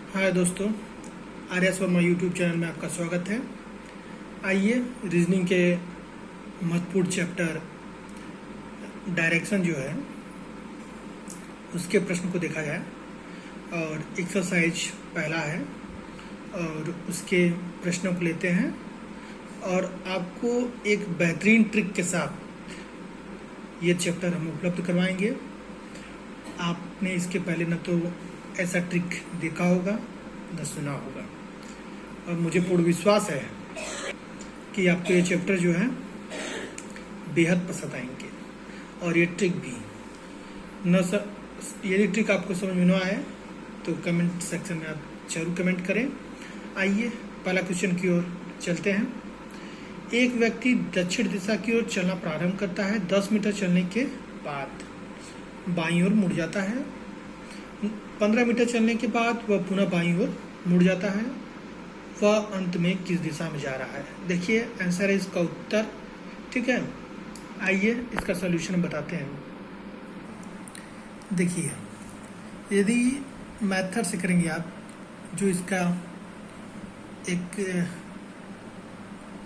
हाय दोस्तों, Arya Verma YouTube channel में आपका स्वागत है। आइए रीजनिंग के महत्वपूर्ण चैप्टर डायरेक्शन जो है उसके प्रश्न को देखा जाए। और एक्सरसाइज पहला है और उसके प्रश्नों को लेते हैं और आपको एक बेहतरीन ट्रिक के साथ ये चैप्टर हम उपलब्ध करवाएंगे। आपने इसके पहले न तो ऐसा ट्रिक देखा होगा न सुना होगा और मुझे पूर्ण विश्वास है कि आपको ये चैप्टर जो है बेहद पसंद आएंगे। और ये ट्रिक भी यदि ट्रिक आपको समझ में न आए तो कमेंट सेक्शन में आप जरूर कमेंट करें। आइए पहला क्वेश्चन की ओर चलते हैं। एक व्यक्ति दक्षिण दिशा की ओर चलना प्रारंभ करता है। 10 मीटर चलने के बाद बाईं ओर मुड़ जाता है। 15 मीटर चलने के बाद वह पुनः बाईं ओर मुड़ जाता है। वह अंत में किस दिशा में जा रहा है? देखिए आंसर है इसका उत्तर। ठीक है, आइए इसका सॉल्यूशन हम बताते हैं। देखिए यदि मेथड से करेंगे आप, जो इसका एक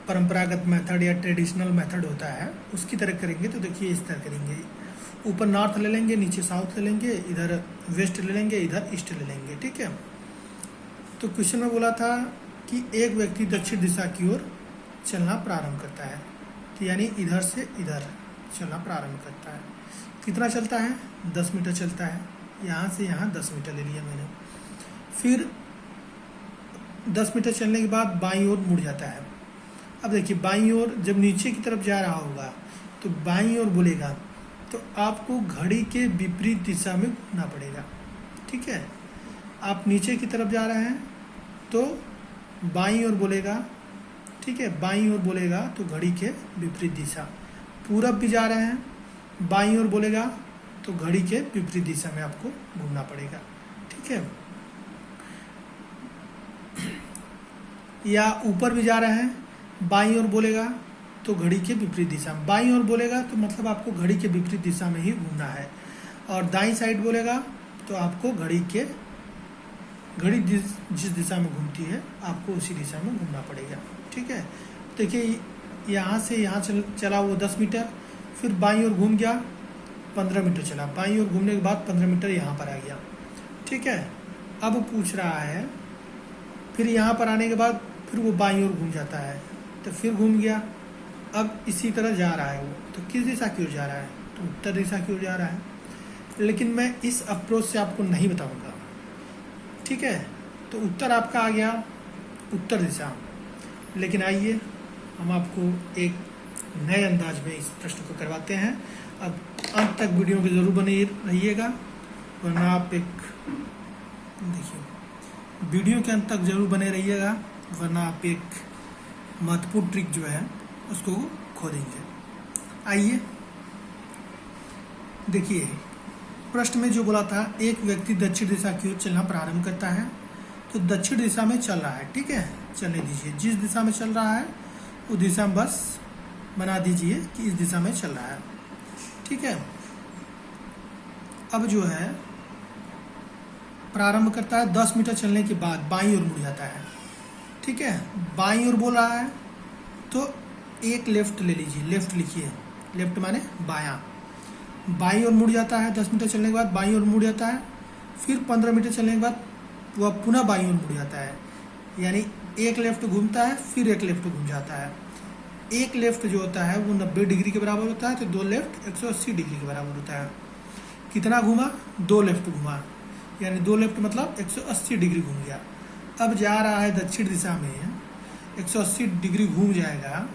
परंपरागत मेथड या ट्रेडिशनल मेथड होता है उसकी तरह करेंगे तो देखिए इस तरह करेंगे। ऊपर नॉर्थ ले लेंगे, नीचे साउथ ले लेंगे, इधर वेस्ट ले लेंगे, इधर ईस्ट ले लेंगे। ठीक है, तो क्वेश्चन में बोला था कि एक व्यक्ति दक्षिण दिशा की ओर चलना प्रारंभ करता है, तो यानी इधर से इधर चलना प्रारंभ करता है। कितना चलता है? 10 मीटर चलता है। यहाँ से यहाँ 10 मीटर ले लिया मैंने। फिर 10 मीटर चलने के बाद बाईं ओर मुड़ जाता है। अब देखिए बाईं ओर जब नीचे की तरफ जा रहा होगा तो बाईं ओर बोलेगा तो आपको घड़ी के विपरीत दिशा में घूमना पड़ेगा। ठीक है, आप नीचे की तरफ जा रहे हैं तो बाईं ओर बोलेगा। ठीक है, बाईं ओर बोलेगा तो घड़ी के विपरीत दिशा। पूरब भी जा रहे हैं, बाईं ओर बोलेगा तो घड़ी के विपरीत दिशा में आपको घूमना पड़ेगा। ठीक है, या ऊपर भी जा रहे हैं, बाईं ओर बोलेगा तो घड़ी के विपरीत दिशा में। बाईं ओर बोलेगा तो मतलब आपको घड़ी के विपरीत दिशा में ही घूमना है। और दाईं साइड बोलेगा तो आपको घड़ी जिस दिशा में घूमती है आपको उसी दिशा में घूमना पड़ेगा। ठीक है, देखिए यहाँ से यहाँ चला वो 10 मीटर, फिर बाईं ओर घूम गया, 15 मीटर चला। बाईं ओर घूमने के बाद 15 मीटर यहाँ पर आ गया। ठीक है, अब पूछ रहा है फिर यहाँ पर आने के बाद फिर वो बाईं ओर घूम जाता है तो फिर घूम गया। अब इसी तरह जा रहा है वो, तो किस दिशा की ओर जा रहा है? तो उत्तर दिशा की ओर जा रहा है। लेकिन मैं इस अप्रोच से आपको नहीं बताऊंगा। ठीक है, तो उत्तर आपका आ गया उत्तर दिशा। लेकिन आइए हम आपको एक नए अंदाज में इस प्रश्न को करवाते हैं। अब अंत तक वीडियो को जरूर बने रहिएगा, वरना आप देखिए वीडियो के अंत तक जरूर बने रहिएगा, वरना आप एक महत्वपूर्ण ट्रिक जो है उसको खो देंगे। आइए देखिए प्रश्न में जो बोला था एक व्यक्ति दक्षिण दिशा की ओर चलना प्रारंभ करता है, तो दक्षिण दिशा में चल रहा है। ठीक है, चलने दीजिए। जिस दिशा में चल रहा है उस दिशा में बस बना दीजिए कि इस दिशा में चल रहा है। ठीक है, अब जो है प्रारंभ करता है, 10 मीटर चलने के बाद बाईं ओर मुड़ जाता है। ठीक है, बाईं ओर बोल रहा है तो एक लेफ्ट ले लीजिए। लेफ्ट लिखिए, लेफ्ट माने बायां। बाईं ओर मुड़ जाता है, 10 मीटर चलने के बाद बाईं ओर मुड़ जाता है। फिर 15 मीटर चलने के बाद वह पुनः बाईं ओर मुड़ जाता है, यानी एक लेफ्ट घूमता है फिर एक लेफ्ट घूम जाता है। एक लेफ्ट जो होता है वो 90 डिग्री के बराबर होता है, तो 2 लेफ्ट 180 डिग्री के बराबर होता है। कितना घूमा? 2 लेफ्ट घूमा, यानी 2 लेफ्ट मतलब 180 डिग्री घूम गया। अब जा रहा है दक्षिण दिशा में, 180 डिग्री घूम जाएगा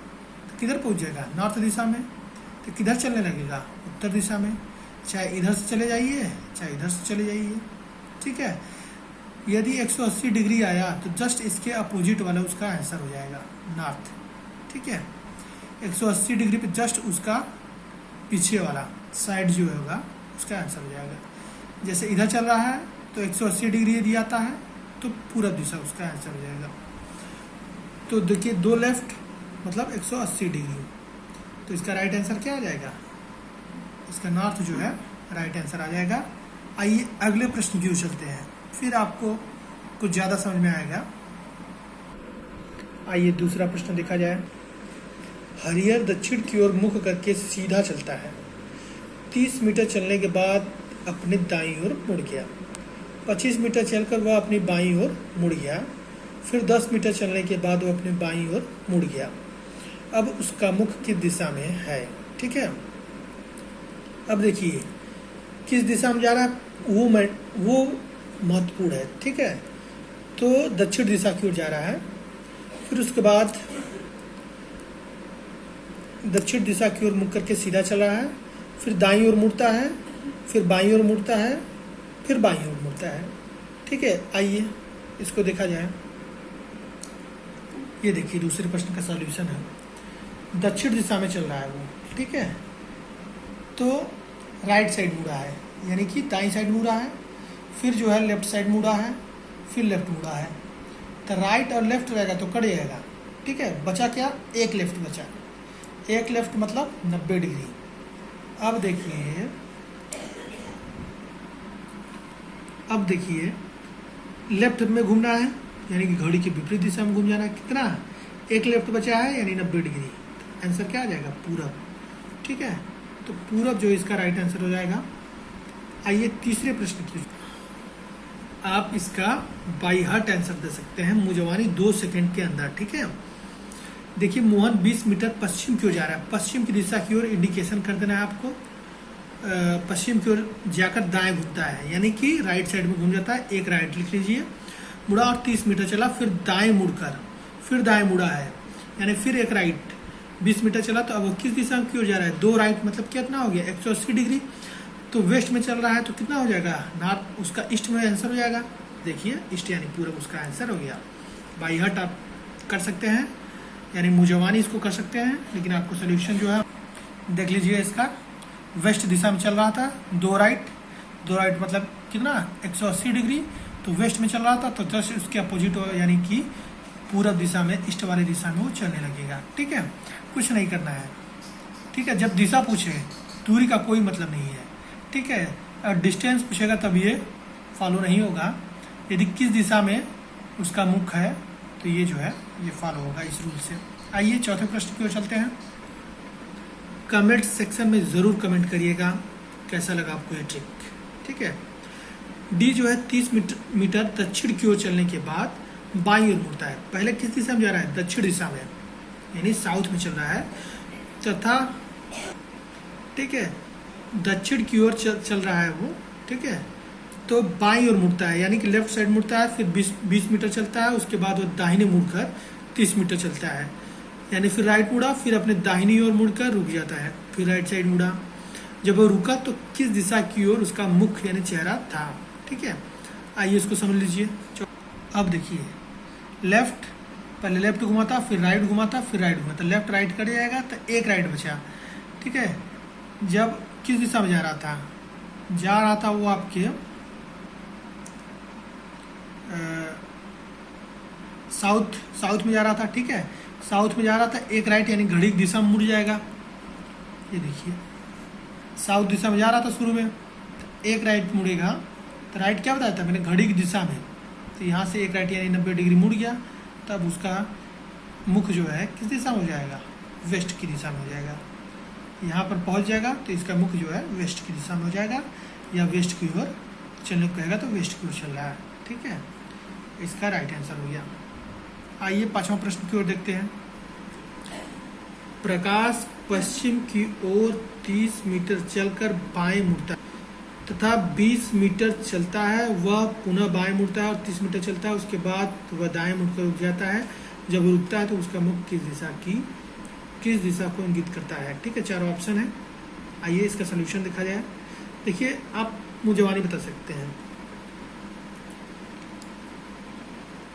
तो किधर पहुंच जाएगा? नॉर्थ दिशा में। तो किधर चलने लगेगा? उत्तर दिशा में। चाहे इधर से चले जाइए चाहे इधर से चले जाइए। ठीक है, यदि 180 डिग्री आया तो जस्ट इसके अपोजिट वाला उसका आंसर हो जाएगा नॉर्थ। ठीक है, 180 डिग्री पे जस्ट उसका पीछे वाला साइड जो होगा उसका आंसर हो जाएगा। जैसे इधर चल रहा है तो 180 डिग्री यदि आता है तो पूरब दिशा उसका आंसर हो जाएगा। तो देखिए 2 लेफ्ट मतलब 180 डिग्री, तो इसका राइट आंसर क्या आ जाएगा? इसका नॉर्थ जो है राइट आंसर आ जाएगा। आइए अगले प्रश्न की ओर चलते हैं। फिर आपको कुछ ज़्यादा समझ में आएगा। आइए दूसरा प्रश्न देखा जाए। हरिहर दक्षिण की ओर मुख करके सीधा चलता है। 30 मीटर चलने के बाद अपने दाईं ओर मुड़ गया। 25 मीटर चलकर वह अपनी बाईं ओर मुड़ गया। फिर 10 मीटर चलने के बाद वह अपनी बाईं ओर मुड़ गया। अब उसका मुख किस दिशा में है? ठीक है, अब देखिए किस दिशा में जा रहा है वो महत्वपूर्ण है। ठीक है, तो दक्षिण दिशा की ओर जा रहा है। फिर उसके बाद दक्षिण दिशा की ओर मुड़ करके सीधा चल रहा है। फिर दाईं ओर मुड़ता है, फिर बाईं ओर मुड़ता है, फिर बाईं ओर मुड़ता है। ठीक है, आइए इसको देखा जाए। ये देखिए दूसरे प्रश्न का सॉल्यूशन है। दक्षिण दिशा में चल रहा है वो। ठीक है, तो राइट साइड मुड़ा है, यानी कि दाईं साइड मुड़ा है। फिर जो है लेफ्ट साइड मुड़ा है, फिर लेफ्ट मुड़ा है। तो राइट और लेफ्ट रहेगा तो कट जाएगा। ठीक है, बचा क्या? एक लेफ्ट बचा। एक लेफ्ट मतलब 90 डिग्री। अब देखिए लेफ्ट में घूमना है, यानी कि घड़ी की विपरीत दिशा में घूम जाना है। कितना? एक लेफ्ट बचा है, यानी 90 डिग्री। आंसर क्या आ जाएगा? पूरब। ठीक है, तो पूरब जो इसका राइट आंसर हो जाएगा। आइए तीसरे प्रश्न की, आप इसका बाई हार्ट आंसर दे सकते हैं मुजवानी 2 सेकंड के अंदर। ठीक है, देखिए मोहन 20 मीटर पश्चिम की ओर जा रहा है। पश्चिम की दिशा की ओर इंडिकेशन कर देना है आपको। पश्चिम की ओर जाकर दाएं घूमता है, यानी कि राइट साइड में घूम जाता है। एक राइट लिख लीजिए। मुड़ा और 30 मीटर चला, फिर दाएं मुड़कर फिर दाएं मुड़ा है, यानी फिर एक राइट। 20 मीटर चला, तो अब वो किस दिशा की ओर जा रहा है? 2 राइट मतलब कितना हो गया? 180 डिग्री। तो वेस्ट में चल रहा है, तो कितना हो जाएगा? नॉर्थ, उसका ईस्ट में आंसर हो जाएगा। देखिए ईस्ट यानी पूरब उसका आंसर हो गया। बाई हार्ट आप कर सकते हैं, यानी मुजवानी इसको कर सकते हैं, लेकिन आपको सोल्यूशन जो है देख लीजिए। इसका वेस्ट दिशा में चल रहा था, 2 राइट मतलब कितना? 180 डिग्री। तो वेस्ट में चल रहा था, तो जस्ट उसके अपोजिट यानी कि पूरब दिशा में, ईस्ट वाली दिशा में वो चलने लगेगा। ठीक है, कुछ नहीं करना है। ठीक है, जब दिशा पूछे दूरी का कोई मतलब नहीं है। ठीक है, और डिस्टेंस पूछेगा तब ये फॉलो नहीं होगा। यदि किस दिशा में उसका मुख है तो ये जो है ये फॉलो होगा इस रूल से। आइए चौथे प्रश्न की ओर चलते हैं। कमेंट सेक्शन में ज़रूर कमेंट करिएगा कैसा लगा आपको ये ट्रिक। ठीक है, डी जो है 30 मीटर दक्षिण की ओर चलने के बाद बाईं ओर मुड़ता है। पहले किस दिशा में जा रहा है? दक्षिण दिशा में, यानी साउथ में चल रहा है, तथा ठीक है दक्षिण की ओर चल रहा है वो। ठीक है, तो बाईं ओर मुड़ता है, यानी कि लेफ्ट साइड मुड़ता है। फिर 20 मीटर चलता है, उसके बाद वो दाहिने मुड़कर 30 मीटर चलता है, यानी फिर राइट मुड़ा, फिर अपने दाहिनी ओर मुड़कर रुक जाता है, फिर राइट साइड मुड़ा। जब वो रुका तो किस दिशा की ओर उसका मुख यानी चेहरा था? ठीक है, आइए इसको समझ लीजिए। अब देखिए लेफ्ट, पहले लेफ्ट घुमाता, फिर राइट घुमाता, फिर राइट घुमाता, लेफ्ट राइट कर जाएगा, तो एक राइट बचा। ठीक है, जब किस दिशा में जा रहा था वो आपके साउथ में जा रहा था। ठीक है, साउथ में जा रहा था, एक राइट यानी घड़ी की दिशा में मुड़ जाएगा। ये देखिए साउथ दिशा में जा रहा था शुरू में, एक राइट मुड़ेगा, तो राइट क्या बताया था मैंने? घड़ी की दिशा में। तो यहाँ से एक राइट यानी 90 डिग्री मुड़ गया, तब उसका मुख जो है किस दिशा में हो जाएगा? वेस्ट की दिशा में हो जाएगा। यहाँ पर पहुँच जाएगा तो इसका मुख जो है वेस्ट की दिशा में हो जाएगा, या वेस्ट की ओर चलने को कहेगा तो वेस्ट की ओर चल रहा है। ठीक है, इसका राइट आंसर हो गया। आइए पांचवा प्रश्न की ओर देखते हैं। प्रकाश पश्चिम की ओर 30 मीटर चलकर बाएं मुड़ता है तथा 20 मीटर चलता है, वह पुनः बाएं मुड़ता है और 30 मीटर चलता है, उसके बाद वह दाएं मुड़कर रुक जाता है। जब वो रुकता है तो उसका मुख किस दिशा को इंगित करता है? ठीक है, 4 ऑप्शन है। आइए इसका सोल्यूशन देखा जाए। देखिए आप मुझे बता सकते हैं।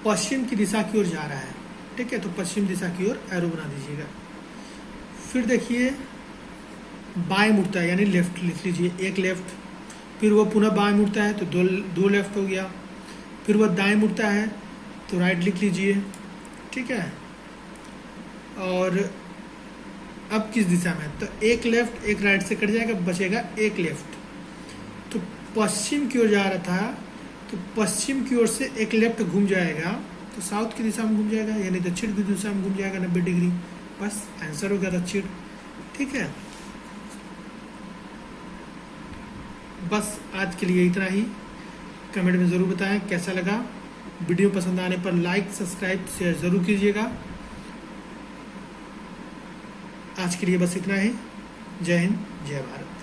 पश्चिम की दिशा की ओर जा रहा है। ठीक है, तो पश्चिम दिशा की ओर एरो बना दीजिएगा। फिर देखिए बाएं मुड़ता है, यानी लेफ्ट लिख लीजिए, एक लेफ्ट। फिर वो पुनः बाएं मुड़ता है तो दो लेफ्ट हो गया। फिर वह दाएं मुड़ता है तो राइट लिख लीजिए। ठीक है, और अब किस दिशा में? तो एक लेफ्ट एक राइट से कट जाएगा, बचेगा एक लेफ्ट। तो पश्चिम की ओर जा रहा था तो पश्चिम की ओर से एक लेफ्ट घूम जाएगा तो साउथ की दिशा में घूम जाएगा, यानी दक्षिण की दिशा में घूम जाएगा 90 डिग्री। बस आंसर हो गया दक्षिण। ठीक है, बस आज के लिए इतना ही। कमेंट में ज़रूर बताएं कैसा लगा। वीडियो पसंद आने पर लाइक सब्सक्राइब शेयर ज़रूर कीजिएगा। आज के लिए बस इतना ही। जय हिंद, जय भारत।